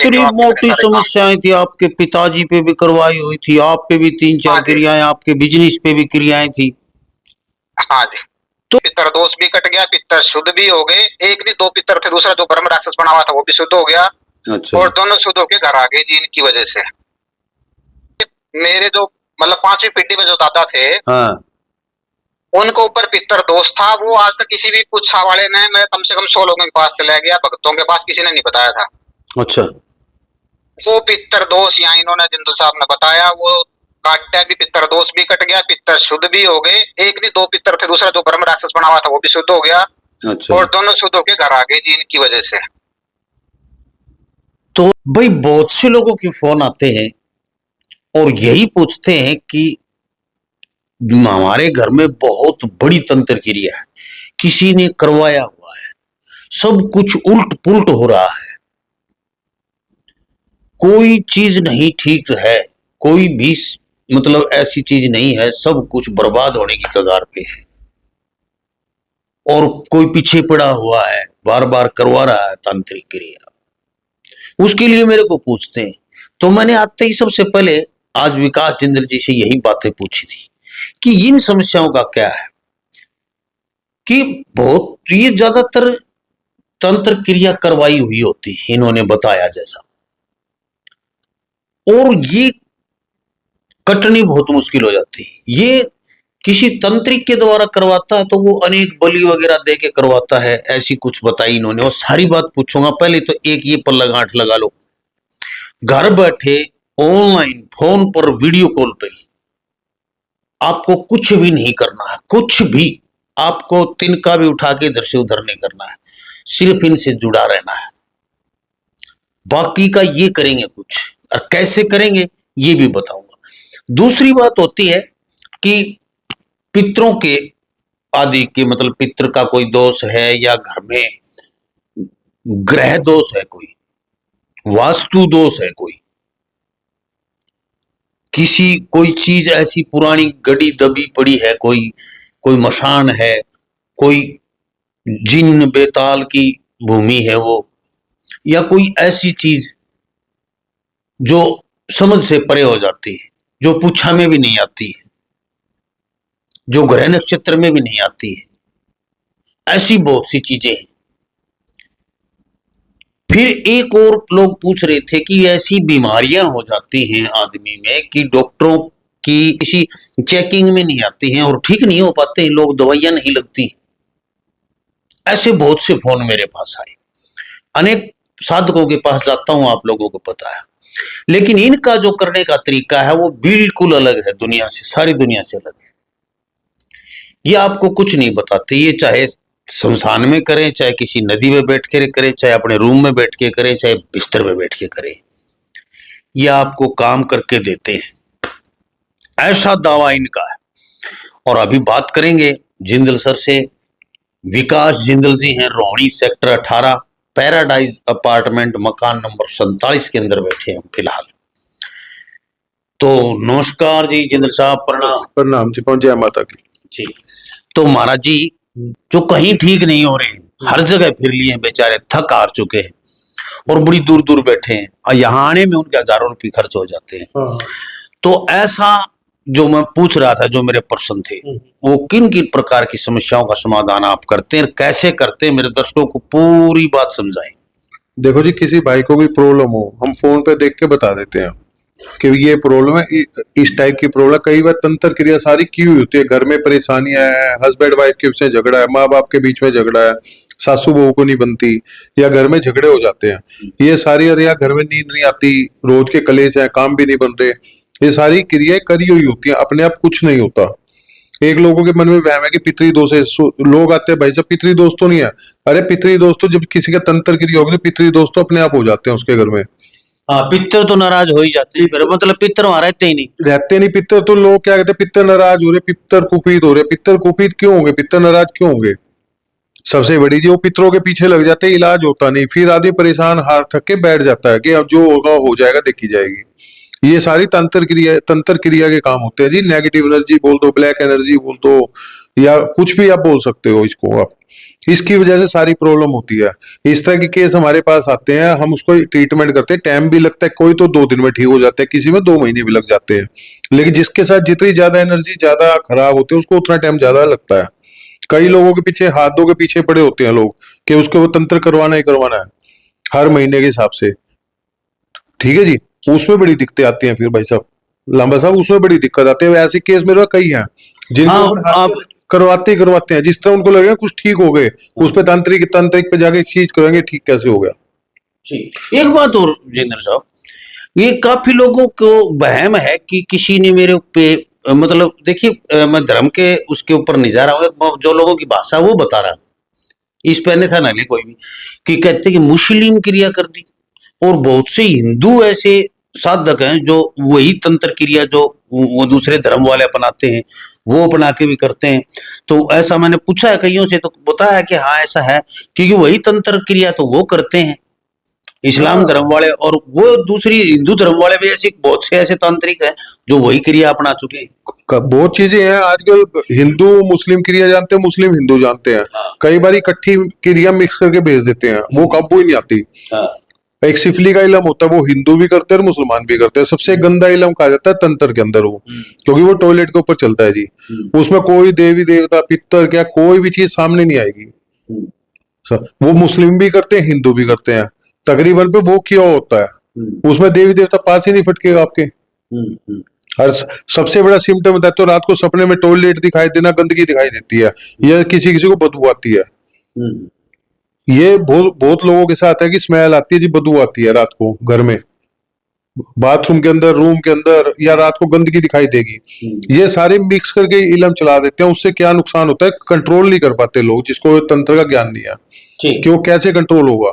इतनी जो आपके मोटी सारे काम। समस्याएं थी, आपके पिताजी पे भी करवाई हुई थी, आप पे भी 3-4 हाँ जी। क्रियाएं, आपके बिजनेस पे भी क्रियाएं थी। हाँ जी। तो पितर दोष भी कट गया, पितर शुद्ध भी हो गए। एक नहीं 2 पितर थे, दूसरा जो घर में राक्षस बना हुआ था वो भी शुद्ध हो गया। अच्छा। और दोनों शुद्ध होके घर आ गए जी इनकी वजह से। मेरे जो मतलब 5वीं पीढ़ी में जो दादा थे, हाँ। उनको ऊपर पितर दोष था। वो आज तक किसी भी पूछा वाले ने, मैं कम से कम 100 लोगों के पास चला गया, भक्तों के पास, किसी ने नहीं बताया था। अच्छा। वो पितर दोष यहाँ इन्होंने जिंदल साहब ने बताया, वो काटा भी, पितर दोष भी कट गया, पितर शुद्ध भी हो गए। एक नहीं 2 पितर थे, दूसरा जो घर में राक्षस बना हुआ था वो भी शुद्ध हो गया। अच्छा। और दोनों शुद्ध होके घर आ गए जी इनकी वजह से। तो भाई बहुत से लोगों के फोन आते हैं और यही पूछते हैं कि हमारे घर में बहुत बड़ी तंत्र क्रिया है, किसी ने करवाया हुआ है, सब कुछ उल्ट पुल्ट हो रहा है, कोई चीज नहीं ठीक है, कोई भी मतलब ऐसी चीज नहीं है, सब कुछ बर्बाद होने की कगार पे है, और कोई पीछे पड़ा हुआ है, बार बार करवा रहा है तांत्रिक क्रिया। उसके लिए मेरे को पूछते हैं। तो मैंने आते ही सबसे पहले आज विकास जिंदल जी से यही बातें पूछी थी कि इन समस्याओं का क्या है, कि बहुत ये ज्यादातर तंत्र क्रिया करवाई हुई होती है, इन्होंने बताया जैसा, और ये कटनी बहुत मुश्किल हो जाती है। ये किसी तंत्रिक के द्वारा करवाता है तो वो अनेक बलि वगैरह दे के करवाता है, ऐसी कुछ बताई इन्होंने, और सारी बात पूछूंगा। पहले तो एक ये पल्ला गांठ लगा लो, घर बैठे ऑनलाइन फोन पर वीडियो कॉल पे आपको कुछ भी नहीं करना है, कुछ भी आपको तिनका भी उठा के इधर से उधर नहीं करना है, सिर्फ इनसे जुड़ा रहना है। बाकी का ये करेंगे कुछ, और कैसे करेंगे ये भी बताऊंगा। दूसरी बात होती है कि पितरों के आदि के मतलब पितृ का कोई दोष है, या घर में ग्रह दोष है, कोई वास्तु दोष है, कोई किसी कोई चीज ऐसी पुरानी गड़ी दबी पड़ी है, कोई कोई मशान है, कोई जिन्न बेताल की भूमि है वो, या कोई ऐसी चीज जो समझ से परे हो जाती है, जो पूछा में भी नहीं आती है, जो ग्रह नक्षत्र में भी नहीं आती है, ऐसी बहुत सी चीजें हैं। फिर एक और लोग पूछ रहे थे कि ऐसी बीमारियां हो जाती हैं आदमी में कि डॉक्टरों की किसी चेकिंग में नहीं आती हैं और ठीक नहीं हो पाते हैं लोग, दवाइयां नहीं लगती। ऐसे बहुत से फोन मेरे पास आए, अनेक साधकों के पास जाता हूं, आप लोगों को पता है, लेकिन इनका जो करने का तरीका है वो बिल्कुल अलग है, दुनिया से, सारी दुनिया से अलग है। ये आपको कुछ नहीं बताते, ये चाहे शमशान में करें, चाहे किसी नदी में बैठ के करें, चाहे अपने रूम में बैठ के करें, चाहे बिस्तर में बैठ के करें, ये आपको काम करके देते हैं, ऐसा दावा इनका है। और अभी बात करेंगे जिंदल सर से। विकास जिंदल जी हैं, रोहिणी सेक्टर 18 पैराडाइज अपार्टमेंट मकान नंबर 47 के अंदर बैठे हैं फिलहाल। तो नमस्कार जी जिंदल साहब, प्रणाम। प्रणाम जी, पहुंच जय माता की जी। तो महाराज जी जो कहीं ठीक नहीं हो रहे, हर जगह फिर लिए बेचारे, थक हार चुके हैं और बड़ी दूर दूर बैठे हैं, और यहाँ आने में उनके हजारों रुपये खर्च हो जाते हैं। तो ऐसा जो मैं पूछ रहा था, जो मेरे प्रश्न थे, वो किन किन प्रकार की समस्याओं का समाधान आप करते हैं, कैसे करते हैं, मेरे दर्शकों को पूरी बात समझाएं। देखो जी, किसी भाई को भी प्रॉब्लम हो, हम फोन पे देख के बता देते हैं कि ये प्रॉब्लम है, इस टाइप की प्रॉब्लम। कई बार तंत्र क्रिया सारी की हुई होती है, घर में परेशानियां है, हस्बैंड वाइफ के बीच में झगड़ा है, माँ बाप के बीच में झगड़ा है, सासू बहू को नहीं बनती, या घर में झगड़े हो जाते हैं, ये सारी, अरे या घर में नींद नहीं आती, रोज के कलेश है, काम भी नहीं बन रहे, ये सारी क्रियाएं करी हुई होती है, अपने आप कुछ नहीं होता। एक लोगों के मन में वहम है कि पितरी दोष है, लोग आते हैं भाई साहब पितरी दोष तो नहीं है। अरे पितरी दोष तो जब किसी का तंत्र क्रिया होगी तो पितरी दोष तो अपने आप हो जाते हैं उसके घर में। हाँ, पितर तो नाराज हो ही जाते हैं, मतलब पितर वहां रहते ही नहीं, पितर तो लोग क्या कहते हैं, पितर नाराज हो रहे, पितर कुपित हो रहे। पितर कुपित क्यों होंगे, पितर नाराज क्यों होंगे? सबसे बड़ी जी, वो पितरों के पीछे लग जाते हैं, इलाज होता नहीं, फिर आदमी परेशान हार थक के बैठ जाता है कि अब जो होगा हो जाएगा, देखी जाएगी। ये सारी तंत्र क्रिया के काम होते हैं जी। नेगेटिव एनर्जी बोल दो, ब्लैक एनर्जी बोल दो, या कुछ भी आप बोल सकते हो इसको आप। इसकी वजह से सारी प्रॉब्लम होती है। इस तरह के केस हमारे पास आते हैं, हम उसको ट्रीटमेंट करते हैं, टाइम भी लगता है, कोई तो 2 दिन में ठीक हो जाता है, किसी में 2 महीने भी लग जाते हैं। लेकिन जिसके साथ जितनी ज्यादा एनर्जी ज्यादा खराब होती है उसको उतना टाइम ज्यादा लगता है। कई लोगों के पीछे हाथों के पीछे पड़े होते हैं लोग कि उसको वो तंत्र करवाना ही करवाना है हर महीने के हिसाब से। ठीक है जी, उसमें बड़ी दिक्कतें आती हैं फिर भाई साहब, लांबा साहब, उसमें बड़ी दिक्कत आती है। ऐसे केस मेरे पास कई हैं जिनके हाँ, ऊपर हाथ आप करवाते ही करवाते हैं, जिस तरह उनको लगेगा कुछ ठीक हो गए, उस पे तांत्रिक तांत्रिक पे जाके चीज करेंगे ठीक कैसे हो गया। एक बात और जितेंद्र साहब, ये काफी लोगों को वहम है कि किसी ने मेरे पे मतलब देखिए, मैं धर्म के उसके ऊपर नहीं जा रहा हूँ, जो लोगों की भाषा वो बता रहा हूँ, इस पे अन्यथा ना ले कोई भी, कि कहते हैं कि मुस्लिम क्रिया कर दी, और बहुत से हिंदू ऐसे साधक हैं जो वही तंत्र क्रिया जो वो दूसरे धर्म वाले अपनाते हैं वो अपना के भी करते हैं। तो ऐसा मैंने पूछा है कईयों से, तो बताया कि हाँ ऐसा है, क्योंकि वही तंत्र क्रिया तो वो करते हैं इस्लाम धर्म वाले, और वो दूसरी हिंदू धर्म वाले भी ऐसे बहुत से ऐसे तांत्रिक हैं जो वही क्रिया अपना चुके हैं। बहुत चीजें हैं आजकल, हिंदू मुस्लिम क्रिया जानते हैं, मुस्लिम हिंदू जानते हैं, कई बार इकट्ठी क्रिया मिक्स करके भेज देते हैं, वो काबू ही नहीं आती। एक सिफली का इलम होता है, वो हिंदू भी करते हैं और मुसलमान भी करते हैं। सबसे गंदा इलम कहा जाता है तंत्र के अंदर वो, क्योंकि वो टॉयलेट के ऊपर चलता है जी। उसमें कोई देवी देवता पितर क्या कोई भी चीज सामने नहीं आएगी। वो मुस्लिम भी करते हैं, हिंदू भी करते हैं, तकरीबन पे वो क्यों होता है, उसमें देवी देवता पास ही नहीं फटकेगा आपके। और सबसे बड़ा सिम्टम होता है तो रात को सपने में टॉयलेट दिखाई देना, गंदगी दिखाई देती है, या किसी किसी को बदबू आती है। ये बहुत बहुत लोगों के साथ है कि स्मेल आती है जी, बदबू आती है रात को घर में, बाथरूम के अंदर, रूम के अंदर, या रात को गंदगी दिखाई देगी। ये सारे मिक्स करके इलम चला देते हैं। उससे क्या नुकसान होता है, कंट्रोल नहीं कर पाते लोग, जिसको तंत्र का ज्ञान नहीं है कि वो कैसे कंट्रोल होगा।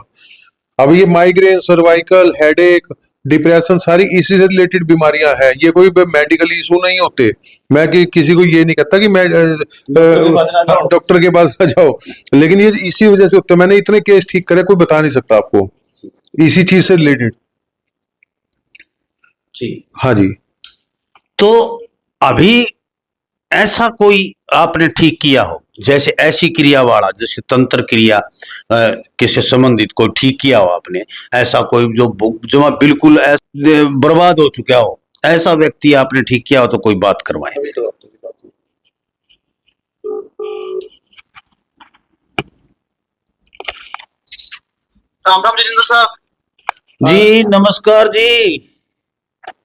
अब ये माइग्रेन, सर्वाइकल, हेडेक, डिप्रेशन, सारी इसी से रिलेटेड बीमारियां हैं, ये कोई मेडिकल इशू नहीं होते। मैं किसी को ये नहीं कहता कि मैं डॉक्टर के पास आ जाओ, लेकिन ये इसी वजह से होता है। मैंने इतने केस ठीक करे, कोई बता नहीं सकता आपको, इसी चीज से रिलेटेड। हाँ जी। तो अभी ऐसा कोई आपने ठीक किया हो, जैसे ऐसी क्रिया वाला, जैसे तंत्र क्रिया किससे संबंधित कोई ठीक किया हो आपने, ऐसा कोई जो बिल्कुल बर्बाद हो चुका हो, ऐसा व्यक्ति आपने ठीक किया हो तो कोई बात करवाए मेरे। राम राम जितेंद्र साहब। जी नमस्कार जी।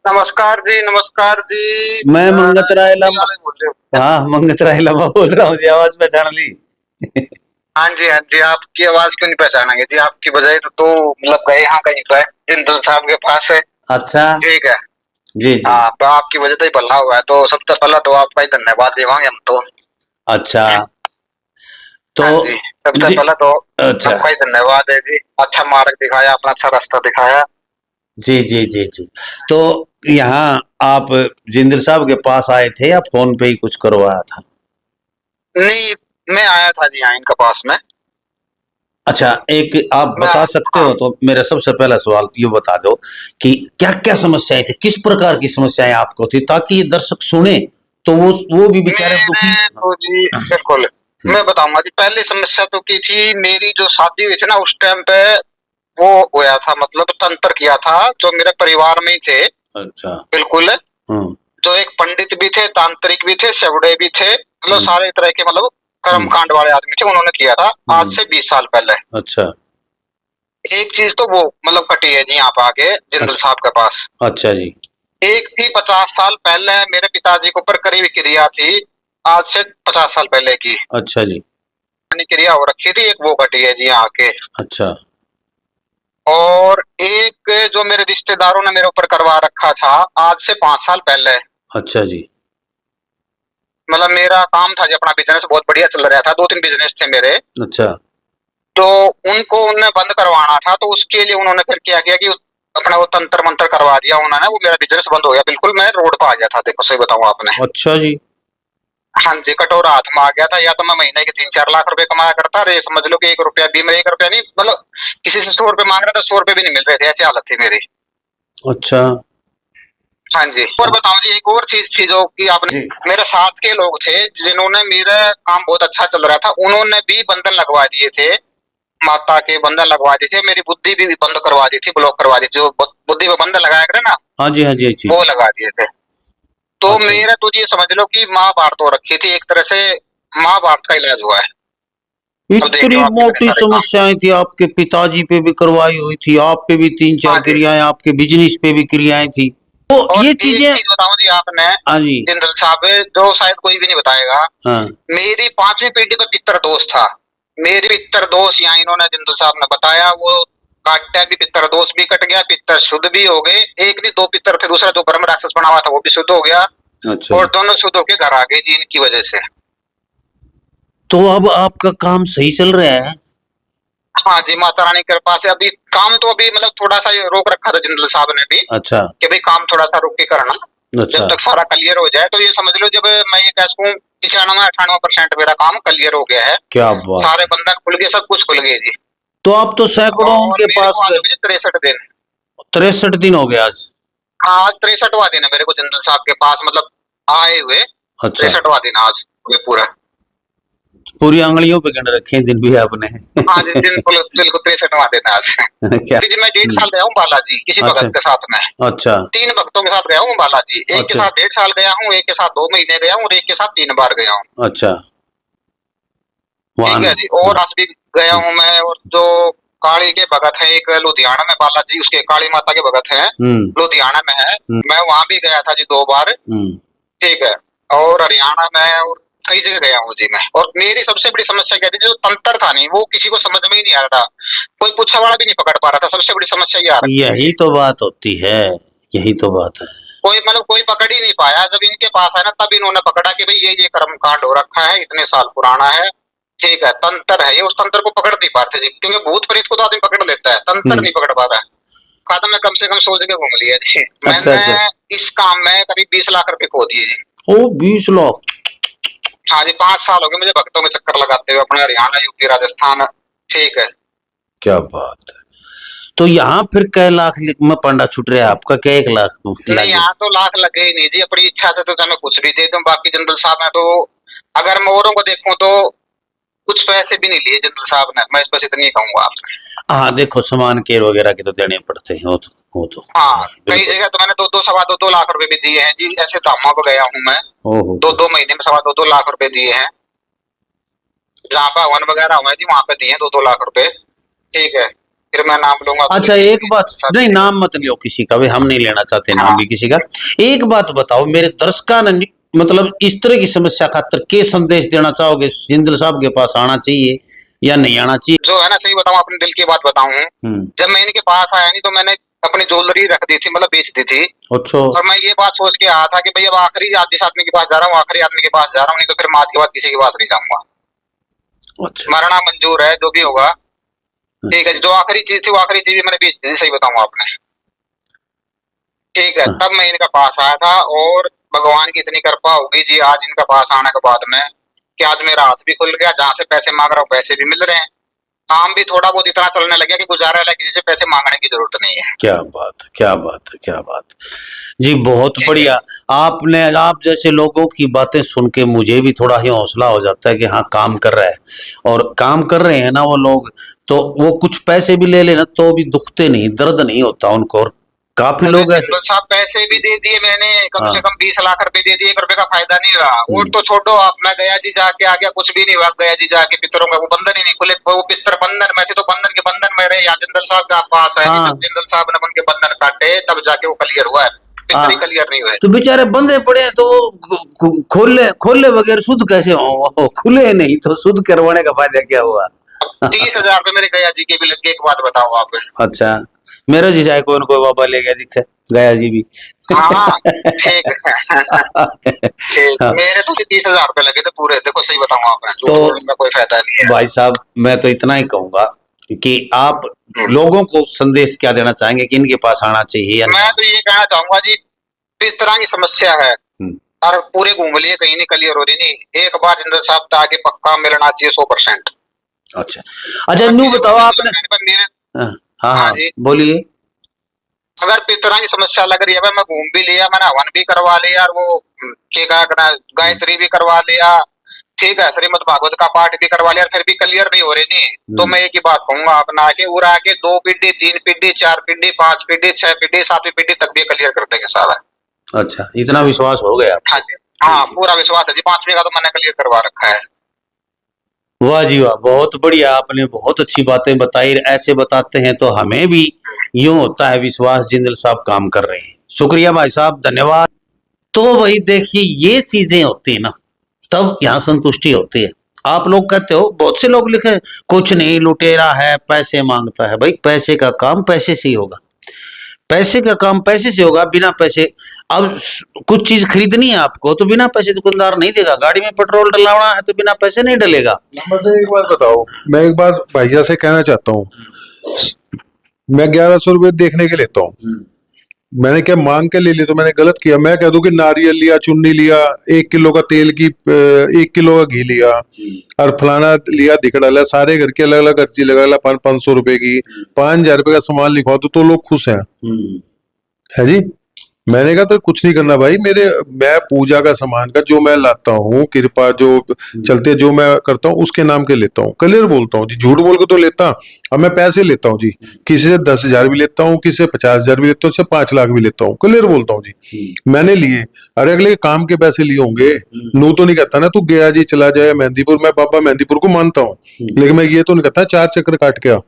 नमस्कार जी, नमस्कार जी। मैं मंगत राय लंबा, बोल रहे हो? हाँ मंगत राय लंबा बोल रहा हूँ जी, आवाज पहचान ली। हाँ जी, हाँ जी, आपकी आवाज क्यों नहीं पहचानेंगे जी, आपकी बजाय तो मतलब गए यहाँ कहीं पे जिंदल साहब के पास है। अच्छा ठीक है जी जी। हाँ, तो आपकी वजह से ही भला हुआ है, तो सबसे पहला तो आपका ही धन्यवाद देवांगे हम तो। अच्छा तो हाँ जी, सबसे जी, पहला तो अच्छा आपका ही धन्यवाद है जी, अच्छा मार्ग दिखाया, अपना अच्छा रास्ता दिखाया। जी जी जी जी। तो यहाँ आप जिंदर साहब के पास आए थे या फोन पे ही कुछ करवाया था? नहीं, मैं आया था जी यहाँ इनके पास में। अच्छा, एक आप बता सकते हो तो मेरा सबसे पहला सवाल ये बता दो कि क्या क्या समस्याएं थी, किस प्रकार की समस्याएं आपको थी, ताकि ये दर्शक सुने तो वो भी बेचारे दुखी। तो जी बिल्कुल मैं बताऊंगा जी। पहली समस्या तो की थी, मेरी जो शादी हुई थी ना उस टाइम पे वो होया था, मतलब तंत्र किया था जो मेरे परिवार में ही थे। अच्छा बिल्कुल, जो एक पंडित भी थे, तांत्रिक भी थे, सेवड़े भी थे, मतलब सारे तरह के मतलब कर्मकांड वाले आदमी थे, उन्होंने किया था आज से 20 साल पहले। अच्छा एक चीज तो वो मतलब कटी है जी यहाँ पे आके जिंदल साहब के पास। अच्छा जी। एक थी 50 साल पहले मेरे पिताजी के ऊपर करीब क्रिया थी, आज से 50 साल पहले की अच्छा जी। क्रिया हो रखी थी, एक वो कटी है जी यहाँ के। अच्छा और एक जो मेरे रिश्तेदारों ने मेरे ऊपर करवा रखा था आज से 5 साल पहले। अच्छा जी। मतलब मेरा काम था जी, अपना बिजनेस बहुत बढ़िया चल रहा था, 2-3 बिजनेस थे मेरे। अच्छा तो उनको उन्हें बंद करवाना था, तो उसके लिए उन्होंने फिर क्या किया कि अपना वो तंत्र मंत्र करवा दिया उन्होंने, वो मेरा बिजनेस बंद हो गया, बिल्कुल मैं रोड पर आ गया था। देखो सही बताऊं आपने। अच्छा जी। हाँ जी, कटोरा हाथ में आ गया था। या तो मैं महीने के 3-4 लाख रुपए कमाया करता, रे समझ लो कि 1 रुपया भी, मैं 1 रुपया नहीं, मतलब किसी से 100 रुपए मांग रहा था, 100 रुपए भी नहीं मिल रहे थे, ऐसी हालत थी मेरी। अच्छा हाँ जी। और बताऊं जी, एक और चीज थी जो कि आपने, मेरे साथ के लोग थे जिन्होंने, मेरा काम बहुत अच्छा चल रहा था, उन्होंने भी बंधन लगवा दिए थे, माता के बंधन लगवा दिए थे, मेरी बुद्धि भी बंद करवा दी थी, ब्लॉक करवा दी थी, जो बुद्धि पे बंधन लगाया करे ना, हाँ जी, हाँ जी, हाँ जी। वो लगा दिए थे। तो अच्छा। मेरा तो ये समझ लो कि महाभारत हो रखी थी एक तरह से, महाभारत का इलाज हुआ है। अब देख इतनी लो आप कितने मोटी सारे काम। समस्याएं थी, आपके पिताजी पे भी करवाई हुई थी, आप पे भी तीन हाँ चार जी। क्रियाएं, आपके बिजनेस पे भी क्रियाएं थी, तो और ये एक चीजें। चीज बताऊं जी आपने, हाँ जी। जिंदल साहब, जो शायद कोई भी नहीं बताएगा, हाँ। मेरी 5वीं पीढ़ी पे पितर दोष था। मेरी पितर दोष यहाँ इन्होंने, जिंदल साहब ने बताया, वो काटा भी, पितर दोष भी कट गया, पितर शुद्ध भी हो गए। एक नहीं दो पितर थे, दूसरा जो ब्रह्म राक्षस बना हुआ था वो भी शुद्ध हो गया, अच्छा। और दोनों शुद्ध होके घर आ गए जी इनकी वजह से। तो अब आपका काम सही चल रहा है? हाँ जी, माता रानी की कृपा से अभी काम तो अभी मतलब थोड़ा सा रोक रखा था जिंदल साहब ने भी, अच्छा। कि भाई काम थोड़ा सा रोक के करना, अच्छा। जब तक सारा क्लियर हो जाए। तो ये समझ लो, जब मैं ये कह सकूं 95-98% मेरा काम क्लियर हो गया है, क्या बात सारे है। बंधन खुल गए, सब कुछ खुल गए जी। तो आप तो सैकड़ों और उनके मेरे पास को आज गए। हुए 63 दिन। 63 दिन हो गए आज? हाँ, आज 63वां दिन है मेरे को जिंदल साहब के पास, मतलब आए हुए अच्छा। 63वां दिन आज हुए पूरा। पूरी आंगलियों पे गिन रखे हैं दिन भी आपने। हाँ जी, बिल्कुल बिल्कुल 63वां दिन है आज। क्या? फिर मैं 1.5 साल गया हूँ बालाजी किसी अच्छा। भगत के साथ में, अच्छा। 3 भक्तों के साथ गया हूँ बालाजी। एक के अच्छा। साथ 1.5 साल गया हूँ, एक के साथ 2 महीने गया हूँ, और एक के साथ 3 बार गया हूँ। अच्छा। ठीक वाहन। है जी। और आज भी गया हूँ मैं। और जो काली के भगत है एक लुधियाना में, बालाजी उसके काली माता के भगत हैं, लुधियाना में है, मैं वहां भी गया था जी 2 बार। ठीक है। और हरियाणा में और कई जगह गया हूँ जी मैं। और मेरी सबसे बड़ी समस्या क्या थी, जो तंत्र था नहीं, वो किसी को समझ में ही नहीं आ रहा था, कोई पूछा वाला भी नहीं पकड़ पा रहा था। सबसे बड़ी समस्या ये आ रखी थी। यही तो बात होती है, यही तो बात है। कोई मतलब कोई पकड़ ही नहीं पाया। जब इनके पास है ना, तब इन्होंने पकड़ा कि भाई ये कर्म कांड हो रखा है, इतने साल पुराना है। ठीक है, तंत्र है ये, उस तंत्र को पकड़ नहीं पाते जी, क्योंकि भूत प्रेत को तो आदमी पकड़ लेता है, तंत्र नहीं पकड़ पा रहा है। खाता मैं कम से कम 100 जगह घूम लिया जी। अच्छा। मैंने अच्छा। इस काम में करीब 20 लाख रुपए खो दिए जी। ओ 20 लाख? हाँ जी, 5 साल हो गए मुझे भक्तों में चक्कर लगाते हुए, अपने हरियाणा, यूपी, राजस्थान। ठीक है। क्या बात है। तो यहाँ फिर कै लाख में पंडा छूट रहा है आपका, क्या 1 लाख नहीं, लगे? यहाँ तो लाख लगे ही नहीं जी। अपनी इच्छा से तो मैं कुछ भी दे दूं। बाकी जिंदल साहब ने तो, अगर मैं औरों को देखूं तो कुछ पैसे भी नहीं लिए जिंदल साहब ने। मैं बस इतनी कहूंगा आपसे। हाँ देखो, सामान केयर वगैरह के तो देने पड़ते हैं, वो तो हाँ, कई बिल्कुल। जगह तो मैंने 2-2 सवा 2-2 लाख रुपए भी दिए हैं जी। ऐसे धामों पे गया हूँ मैं, ओहो। 2-2 महीने में सवा 2-2 लाख रुपए दिए हैं। जहाँ पे हवन वगैरह हुआ है जी, वहां पे दिए 2-2 लाख रुपए। ठीक है। फिर मैं नाम लूंगा तो अच्छा, एक बात, नहीं नहीं। नाम मत लियो किसी का, भाई हम नहीं लेना चाहते नाम हाँ भी किसी का। एक बात बताओ मेरे दर्शका ने, मतलब इस तरह की समस्या खातर के संदेश देना चाहोगे, जिंदल साहब के पास आना चाहिए या नहीं आना चाहिए? जो है ना, सही बताऊं, अपने दिल की बात बताऊं, जब मैं इनके पास आया नहीं तो मैंने अपनी ज्वेलरी रख दी थी, मतलब बेच दी थी। अच्छा। और मैं ये बात सोच के आया था कि भाई अब आखिरी जिस आदमी के पास जा रहा हूँ, आखिरी आदमी के पास जा रहा हूँ, नहीं तो फिर मैं आज के बाद किसी के पास नहीं जाऊंगा। अच्छा। मरना मंजूर है, जो भी होगा। ठीक है। जो आखिरी चीज थी वो आखिरी चीज भी मैंने बेच दी थी, सही बताऊं आपने। ठीक है। हाँ। तब मैं इनका पास आया था, और भगवान की इतनी कृपा होगी जी आज इनका पास आने के बाद में, कि आज मेरा हाथ भी खुल गया। जहां से पैसे मांग रहा हूँ पैसे भी मिल रहे हैं। काम भी थोड़ा बहुत इतना चलने लग गया कि गुजारा है, किसी से पैसे मांगने की जरूरत नहीं है। क्या बात है, क्या बात है, क्या बात है जी, बहुत बढ़िया। आपने, आप जैसे लोगों की बातें सुन के मुझे भी थोड़ा ही हौसला हो जाता है कि हाँ काम कर रहा है, और काम कर रहे हैं ना वो लोग, तो वो कुछ पैसे भी ले लेना तो भी दुखते नहीं, दर्द नहीं होता उनको। और काफी लोग ऐसे। जिंदल साहब पैसे भी दे दिए मैंने, कम हाँ। से कम 20 लाख रुपए दे दिए, 1 रुपए का फायदा नहीं रहा। और तो छोड़ो आप, मैं गया जी जाके आ गया, कुछ भी नहीं हुआ। गया जी जाके, पितरों का वो बंधन ही नहीं खुले, वो पितर बंधन में थे तो बंधन के बंधन में रहे। या जिंदल साहब का पास है, हाँ। जब जिंदल साहब ने उनके बंधन काटे तब जाके वो क्लियर हुआ है, पितर ही हाँ, क्लियर नहीं हुए। तो बेचारे बंधे पड़े हैं, तो वो खोले खोले बगैर शुद्ध कैसे हो? खुले नहीं तो शुद्ध करवाने का फायदा क्या हुआ? 30,000 रुपए मेरे गया जी के भी लग गए। एक बात बताओ आप। अच्छा, मेरा जी जाए कोई न कोई बाबा ले गया दिखे, गया जी भी। हाँ, ठीक है। ठीक, हाँ। मेरे तो 30,000 रुपए लगे थे पूरे। देखो सही बताऊं आपने, झूठ तो बोलने का कोई फायदा नहीं है। भाई साहब, मैं तो इतना ही कहूंगा कि आप लोगों को संदेश क्या देना चाहेंगे कि इनके पास आना चाहिए या नहीं? मैं तो ये कहना चाहूंगा जी, इस तरह की समस्या है और पूरे घूम लिए, कहीं नहीं क्लियर हो रही। नहीं, एक बार जिंदल साहब से आगे पक्का मिलना चाहिए 100%। अच्छा। अच्छा, न्यू बताओ आपने। मेरे हाँ हाँ हाँ हाँ, जी, बोलिए। अगर पितरा की समस्या लग रही है भाई, मैं घूम भी लिया, मैंने हवन भी करवा लिया, और वो क्या कहना गायत्री भी करवा लिया, ठीक है, श्रीमद् भागवत का पाठ भी करवा लिया, फिर भी क्लियर नहीं हो रही नहीं, तो मैं एक ही बात कहूंगा, अपना आके उड़ा के 2 पीढ़ी 3 पीढ़ी 4 पीढ़ी 5 पीढ़ी 6 पीढ़ी 7वीं पीढ़ी तक भी क्लियर कर देंगे सारा। अच्छा, इतना विश्वास हो गया? हाँ जी, हाँ पूरा विश्वास है जी, 5वीं का तो मैंने क्लियर करवा रखा है। वाह जी वाह, बहुत बढ़िया, आपने बहुत अच्छी बातें बताई। ऐसे बताते हैं तो हमें भी यूं होता है विश्वास, जिंदल साहब काम कर रहे हैं। शुक्रिया भाई साहब, धन्यवाद। तो भाई देखिए, ये चीजें होती है ना, तब यहाँ संतुष्टि होती है। आप लोग कहते हो, बहुत से लोग लिखे कुछ नहीं, लुटेरा है, पैसे मांगता है। भाई पैसे का काम पैसे से ही होगा, पैसे का काम पैसे से होगा। बिना पैसे, अब कुछ चीज खरीदनी है आपको तो बिना पैसे दुकानदार नहीं देगा। गाड़ी में पेट्रोल डलाना है तो बिना पैसे नहीं डलेगा। मुझे एक बात बताओ, मैं एक बात भैया से कहना चाहता हूँ, मैं 1100 रुपये देखने के लेता हूँ, मैंने क्या मांग के ले लिया तो मैंने गलत किया। मैं कह दूं कि नारियल लिया, चुन्नी लिया, 1 किलो का तेल की 1 किलो का घी लिया, और फलाना लिया, दिखड़ा लिया, सारे घर के अलग अलग अर्जी लगा 500 रुपए की, 5000 रुपए का सामान लिखवा दो तो लोग खुश हैं, है जी। मैंने कहा तो कुछ नहीं करना भाई, मैं पूजा का सामान का जो मैं लाता हूँ, कृपा जो चलते जो मैं करता हूँ उसके नाम के लेता हूँ, क्लियर बोलता हूँ जी, झूठ बोल के तो लेता। अब मैं पैसे लेता हूँ जी, किसी से 10,000 भी लेता हूँ, किसी से 50,000 भी लेता हूँ, किसी से 5 लाख भी लेता हूँ, क्लियर बोलता हूँ जी। मैंने लिए, अरे अगले काम के पैसे लिए होंगे, नू तो नहीं कहता ना तू गया जी चला जाए मेहंदीपुर, मैं बाबा मेहंदीपुर को मानता हूँ, लेकिन मैं ये तो नहीं कहता 4 चक्कर काट के आ,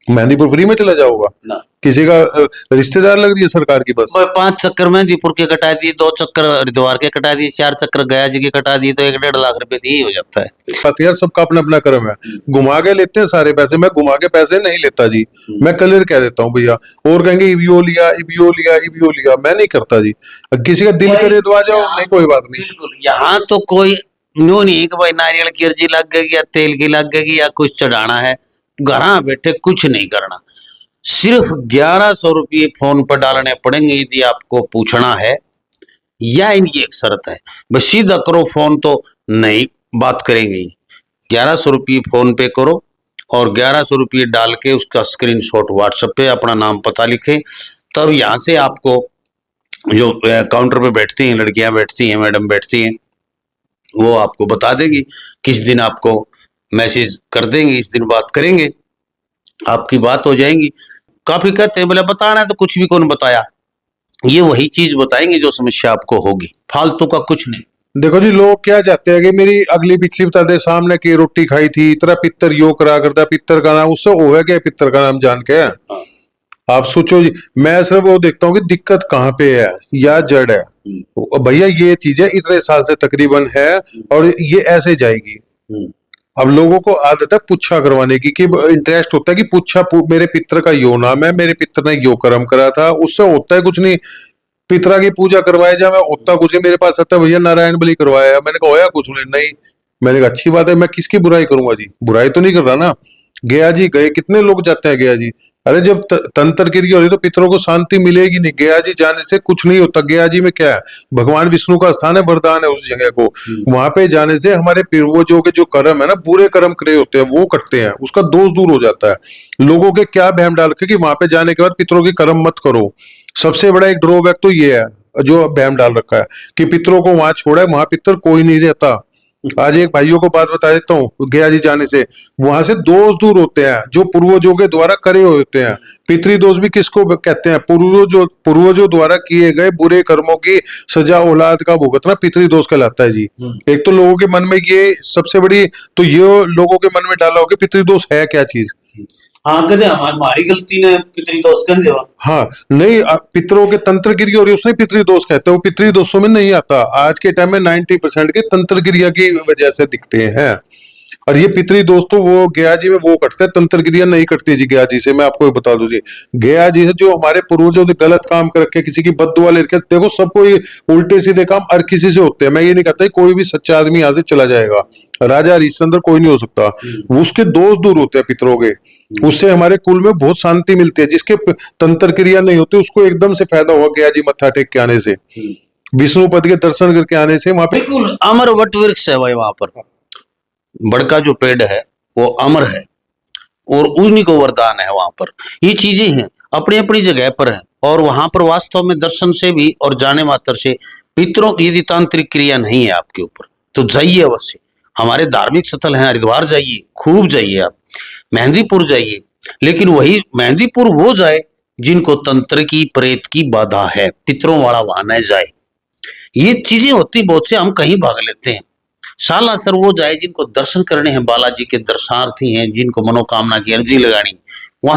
मेहंदीपुर फ्री में चला जाओगा ना। किसी का रिश्तेदार लग रही है सरकार की बस, 5 चक्कर मेहंदीपुर के कटा दिए, 2 चक्कर हरिद्वार के कटा दिए, 4 चक्कर गया जी के कटा दिए, तो 1-1.5 लाख रुपए ही हो जाता है। बात यार, सबका अपना अपना कर्म है, घुमा के लेते हैं सारे पैसे, मैं घुमा के पैसे नहीं लेता जी, मैं क्लियर कह देता हूँ भैया। और कहेंगे इबियो लिया, इबियो लिया, इबियो लिया, मैं नहीं करता जी। किसी का दिल करे तो आ जाओ, नहीं कोई बात नहीं। बिल्कुल, यहाँ तो कोई न्यू नहीं कि भाई नारियल की अर्जी लग गई या तेल की लग गई या कुछ चढ़ाना है, घर बैठे कुछ नहीं करना, सिर्फ 1100 रुपये फोन पर डालने पड़ेंगे यदि आपको पूछना है, या इनकी एक शर्त है, बस सीधा करो फोन तो नहीं बात करेंगे। 1100 रुपये फोन पे करो और 1100 रुपये डाल के उसका स्क्रीनशॉट व्हाट्सएप पे अपना नाम पता लिखे, तब यहाँ से आपको जो काउंटर पे बैठती हैं लड़कियां बैठती हैं, मैडम बैठती हैं, वो आपको बता देगी, किस दिन आपको मैसेज कर देंगे, इस दिन बात करेंगे, आपकी बात हो जाएगी। काफी कहते हैं बोले बताना है तो कुछ भी कौन बताया, ये वही चीज बताएंगे जो समस्या आपको होगी, फालतू का कुछ नहीं। देखो जी, लोग क्या चाहते हैं कि मेरी अगली पिछली बता दे, सामने की रोटी खाई थी, इतना पित्तर यो करा करता, पित्तर का नाम उससे होवे क्या, पित्तर का नाम जान के आप सोचो जी। मैं सिर्फ वो देखता हूँ कि दिक्कत कहाँ पे है या जड़ है। भैया ये चीजें इतने साल से तकरीबन है और ये ऐसे जाएगी। अब लोगों को आदत है पुच्छा करवाने की, कि इंटरेस्ट होता है कि पुच्छा, मेरे पितर का यो नाम है, मेरे पितर ने यो कर्म करा था, उससे होता है कुछ नहीं। पितरा की पूजा करवाए जा, मैं होता कुछ नहीं, मेरे पास आता भैया नारायण बलि करवाया, मैंने कहा होया कुछ नहीं। मैंने कहा अच्छी बात है, मैं किसकी बुराई करूंगा जी, बुराई तो नहीं कर रहा ना। गया जी गए, कितने लोग जाते हैं गया जी। अरे जब तंत्र क्रिया हो रही तो पितरों को शांति मिलेगी नहीं, गया जी जाने से कुछ नहीं होता। गया जी में क्या है, भगवान विष्णु का स्थान है, वरदान है उस जगह को, वहां पे जाने से हमारे पूर्वजों के जो कर्म है ना, बुरे कर्म करे होते हैं वो कटते हैं, उसका दोष दूर हो जाता है। लोगों के क्या बहम डाल के कि वहां पे जाने के बाद पितरों की कर्म मत करो, सबसे बड़ा एक ड्रॉबैक तो ये है जो बहम डाल रखा है कि पितरों को वहां छोड़ा है, वहां पितर कोई नहीं रहता। आज एक भाइयों को बात बता देता हूँ, गया जी जाने से वहां से दोष दूर होते हैं जो पूर्वजों के द्वारा करे हुए होते हैं। पितृदोष भी किसको कहते हैं, पूर्वजों द्वारा किए गए बुरे कर्मों की सजा औलाद का भुगतना पितृदोष कहलाता है जी। एक तो लोगों के मन में ये सबसे बड़ी, तो ये लोगों के मन में डाला हो कि पितृदोष है क्या चीज। हाँ कहते हमारी गलती ने पितृदोष कर दिया। हाँ नहीं, पितरों के तंत्र क्रिया हो रही है उसने पितृदोष कहते हैं, वो पितृदोषों में नहीं आता। आज के टाइम में 90% के तंत्र क्रिया की वजह से दिखते हैं, और ये पितृदोष तो वो गया जी में वो कटते हैं, तंत्र क्रिया नहीं कटती जी गया जी से। मैं आपको बता दूं जी, गया जी से जो हमारे पूर्वजों ने गलत काम कर रखे, किसी की बद्दुआ ले रखे, देखो सबको उल्टे सीधे काम हर किसी से होते हैं। मैं ये नहीं कहता कोई भी सच्चा आदमी यहाँ से चला जाएगा, राजा हरिश्चंद्र कोई नहीं हो सकता, उसके दोष दूर होते हैं पितरों के, उससे हमारे कुल में बहुत शांति मिलती है। जिसके तंत्र क्रिया नहीं होती उसको एकदम से फायदा हुआ गया जी मत्था टेक के आने से, विष्णु पद के दर्शन करके आने से। वहां पे बिल्कुल अमर वट वृक्ष है भाई, वहां पर बड़का जो पेड़ है वो अमर है और उन्हीं को वरदान है वहां पर। ये चीजें हैं, अपनी अपनी जगह पर है, और वहां पर वास्तव में दर्शन से भी और जाने मात्र से पितरों की यदि तांत्रिक क्रिया नहीं है आपके ऊपर तो जाइए अवश्य। हमारे धार्मिक स्थल हैं, हरिद्वार जाइए, खूब जाइए, आप मेहंदीपुर जाइए, लेकिन वही मेहंदीपुर वो जाए जिनको तंत्र की प्रेत की बाधा है, पितरों वाला वहां न जाए। ये चीजें होती बहुत से, हम कहीं भाग लेते हैं। सालासर वो जाए जिनको दर्शन करने हैं, बालाजी के दर्शनार्थी हैं, जिनको मनोकामना की अर्जी लगानी, वहां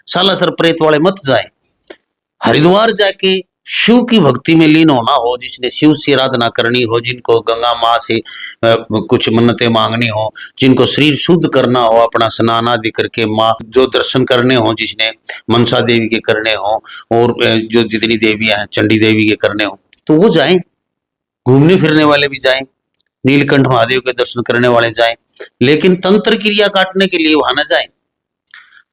सालासर प्रेत वाले मत जाए। हरिद्वार जाके शिव की भक्ति में लीन होना हो, जिसने शिव से आराधना करनी हो, जिनको गंगा माँ से कुछ मन्नतें मांगनी हो, जिनको शरीर शुद्ध करना हो, अपना स्नान आदि करके माँ जो दर्शन करने हो, जिसने मनसा देवी के करने हो, और जो जितनी देवियां हैं चंडी देवी के करने हो, तो वो जाएं। घूमने फिरने वाले भी जाएं, नीलकंठ महादेव के दर्शन करने वाले जाएं, लेकिन तंत्र क्रिया काटने के लिए वहां न जाएं।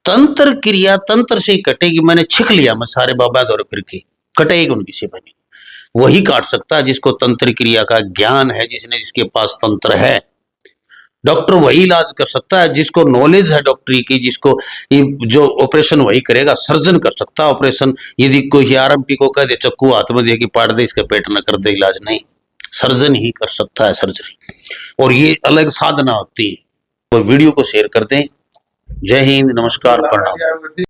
तंत्र क्रिया तंत्र से ही कटेगी। मैंने छिक लिया, मैं सारे बाबा दौरे फिर के, कटेगी उनकी से बनी, वही काट सकता है जिसको तंत्र क्रिया का ज्ञान है, जिसके पास तंत्र है। डॉक्टर वही इलाज कर सकता है जिसको नॉलेज है डॉक्टरी की, जिसको जो ऑपरेशन वही करेगा। सर्जन कर सकता है ऑपरेशन, यदि कोई आरएमपी को कह दे चक्कू हाथ में दे के पाट दे इसका पेट न कर दे, इलाज नहीं, सर्जन ही कर सकता है सर्जरी, और ये अलग साधना होती है। तो वीडियो को शेयर कर दें। जय हिंद, नमस्कार, प्रणाम।